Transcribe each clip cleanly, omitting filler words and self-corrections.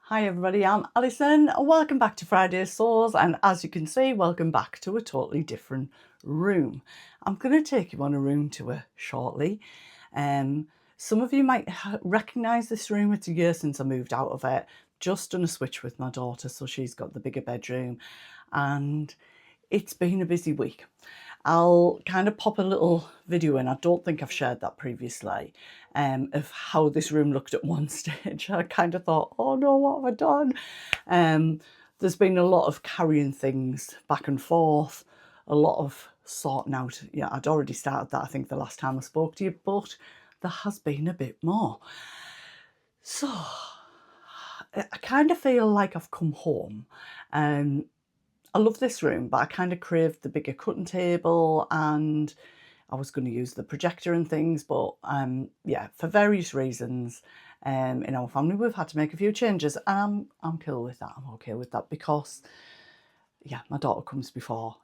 Hi everybody, I'm Alison. Welcome back to Friday Saws, and as you can see, welcome back to a totally different room. I'm going to take you on a room tour shortly. Some of you might recognise this room. It's a year since I moved out of it. Just done a switch with my daughter, so she's got the bigger bedroom, and it's been a busy week. I'll kind of pop a little video in. I don't think I've shared that previously, of how this room looked at one stage. I kind of thought, oh no, what have I done? There's been a lot of carrying things back and forth, a lot of sorting out. Yeah, I'd already started that, I think, the last time I spoke to you, but there has been a bit more. So I kind of feel like I've come home. I love this room, but I kind of craved the bigger cutting table, and I was going to use the projector and things, but yeah, for various reasons in our family, we've had to make a few changes, and I'm cool with that. I'm okay with that because, yeah, my daughter comes before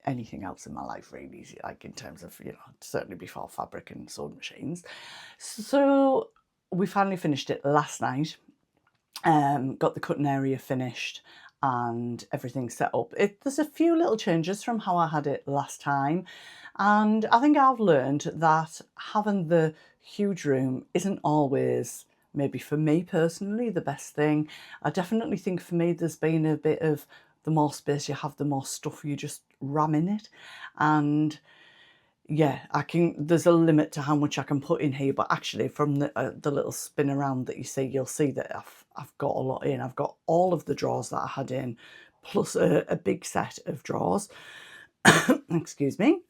anything else in my life, really, like in terms of, certainly before fabric and sewing machines. So we finally finished it last night. Got the cutting area finished and everything set up. There's a few little changes from how I had it last time, and I think I've learned that having the huge room isn't always, maybe for me personally, the best thing. I definitely think for me there's been a bit of, the more space you have, the more stuff you just ram in it, and yeah, there's a limit to how much I can put in here, but actually from the little spin around that you see, you'll see that I've got a lot in. I've got all of the drawers that I had in, plus a big set of drawers, excuse me,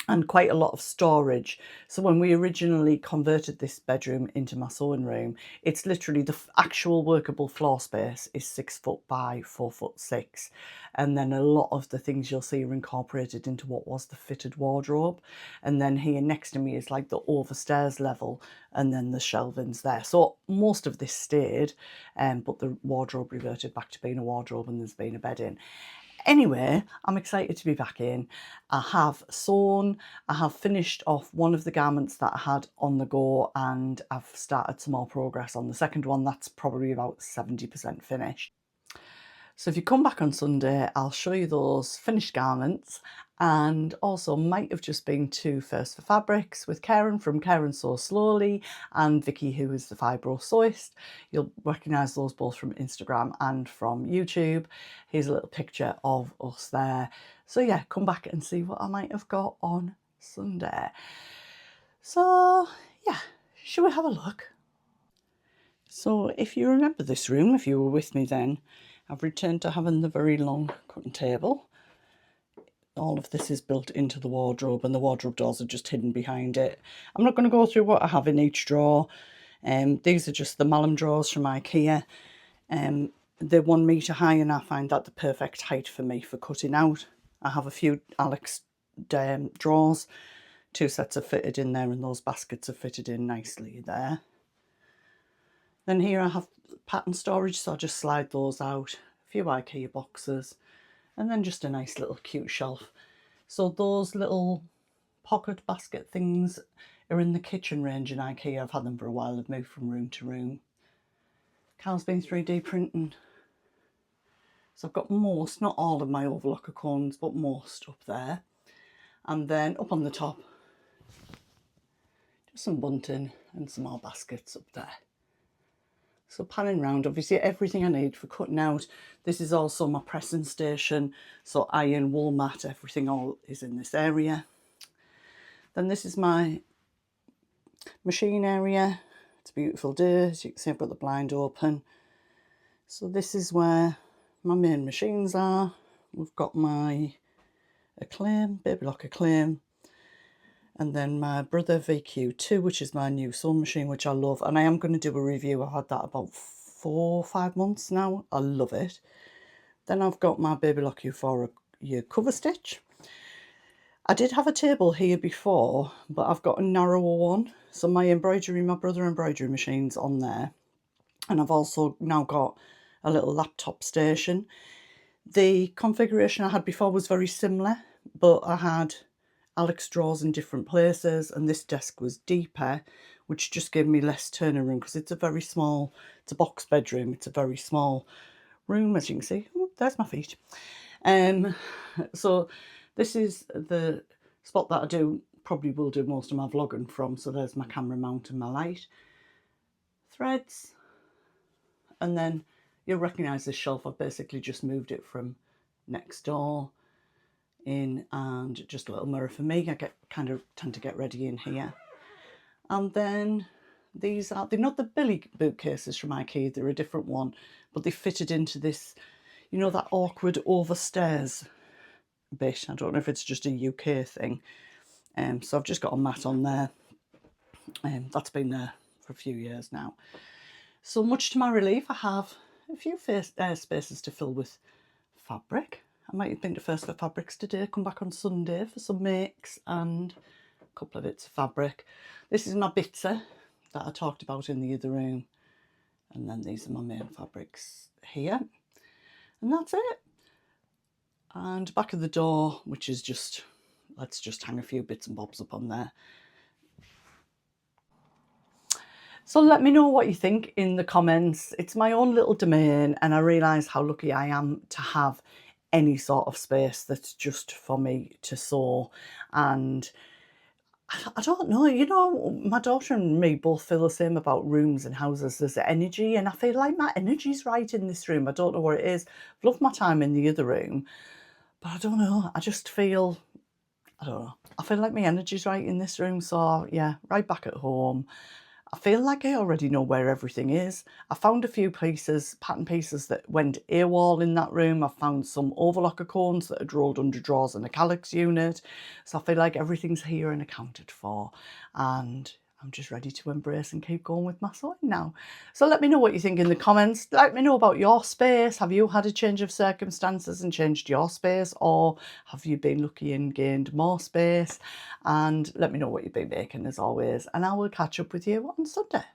and quite a lot of storage. So when we originally converted this bedroom into my sewing room, it's literally the actual workable floor space is 6 foot by 4'6", and then a lot of the things you'll see are incorporated into what was the fitted wardrobe. And then here next to me is like the overstairs level, and then the shelving's there. So most of this stayed, but the wardrobe reverted back to being a wardrobe, and there's been a bed in. Anyway, I'm excited to be back in. I have sewn, I have finished off one of the garments that I had on the go, and I've started some more progress on the second one. That's probably about 70% finished. So if you come back on Sunday, I'll show you those finished garments, and also might have just been to First for Fabrics with Karen from Karen Sew Slowly, and Vicky, who is the Fibro Sewist. You'll recognise those both from Instagram and from YouTube. Here's a little picture of us there. So yeah, come back and see what I might have got on Sunday. So yeah, shall we have a look? So if you remember this room, if you were with me then, I've returned to having the very long cutting table. All of this is built into the wardrobe, and the wardrobe doors are just hidden behind it. I'm not going to go through what I have in each drawer. These are just the Malum drawers from IKEA. They're 1 metre high, and I find that the perfect height for me for cutting out. I have a few Alex drawers. 2 sets are fitted in there, and those baskets are fitted in nicely there. Then here I have pattern storage, so I'll just slide those out. A few IKEA boxes, and then just a nice little cute shelf. So those little pocket basket things are in the kitchen range in IKEA. I've had them for a while. I've moved from room to room. Carl's been 3D printing. So I've got most, not all of my overlocker cones, but most up there. And then up on the top, just some bunting and some more baskets up there. So panning round, obviously everything I need for cutting out. This is also my pressing station. So iron, wool mat, everything all is in this area. Then this is my machine area. It's a beautiful day. As you can see, I've got the blind open. So this is where my main machines are. We've got my Acclaim, Baby Lock Acclaim. And then my Brother VQ2, which is my new sewing machine, which I love. And I am going to do a review. I've had that about 4 or 5 months now. I love it. Then I've got my Baby Lock Euphoria cover stitch. I did have a table here before, but I've got a narrower one. So my Brother embroidery machine's on there. And I've also now got a little laptop station. The configuration I had before was very similar, but I had Alex drawers in different places, and this desk was deeper which just gave me less turning room because it's a very small, it's a box bedroom. It's a very small room, as you can see. Oh, there's my feet. So this is the spot that I probably will do most of my vlogging from. So there's my camera mount and my light. Threads. And then you'll recognise this shelf. I've basically just moved it from next door in, and just a little mirror for me. I tend to get ready in here. And then they're not the Billy bookcases from IKEA, they're a different one, but they fitted into this, you know, that awkward overstairs bit. I don't know if it's just a UK thing. So I've just got a mat on there. That's been there for a few years now. So much to my relief, I have a few spaces to fill with fabric. I might have been to First for Fabrics today, come back on Sunday for some makes and a couple of bits of fabric. This is my bitzer that I talked about in the other room. And then these are my main fabrics here. And that's it. And back of the door, which is just, let's just hang a few bits and bobs up on there. So let me know what you think in the comments. It's my own little domain, and I realise how lucky I am to have any sort of space that's just for me to sew. And I don't know, you know, my daughter and me both feel the same about rooms and houses. There's energy, and I feel like my energy's right in this room. I don't know what it is. I've loved my time in the other room, but I don't know. I just feel, I don't know. I feel like my energy's right in this room. So yeah, right back at home. I feel like I already know where everything is. I found a few pieces, pattern pieces that went AWOL in that room. I found some overlocker cones that had rolled under drawers in a calyx unit. So I feel like everything's here and accounted for. And I'm just ready to embrace and keep going with my sewing now. So let me know what you think in the comments. Let me know about your space. Have you had a change of circumstances and changed your space? Or have you been lucky and gained more space? And let me know what you've been making as always. And I will catch up with you on Sunday.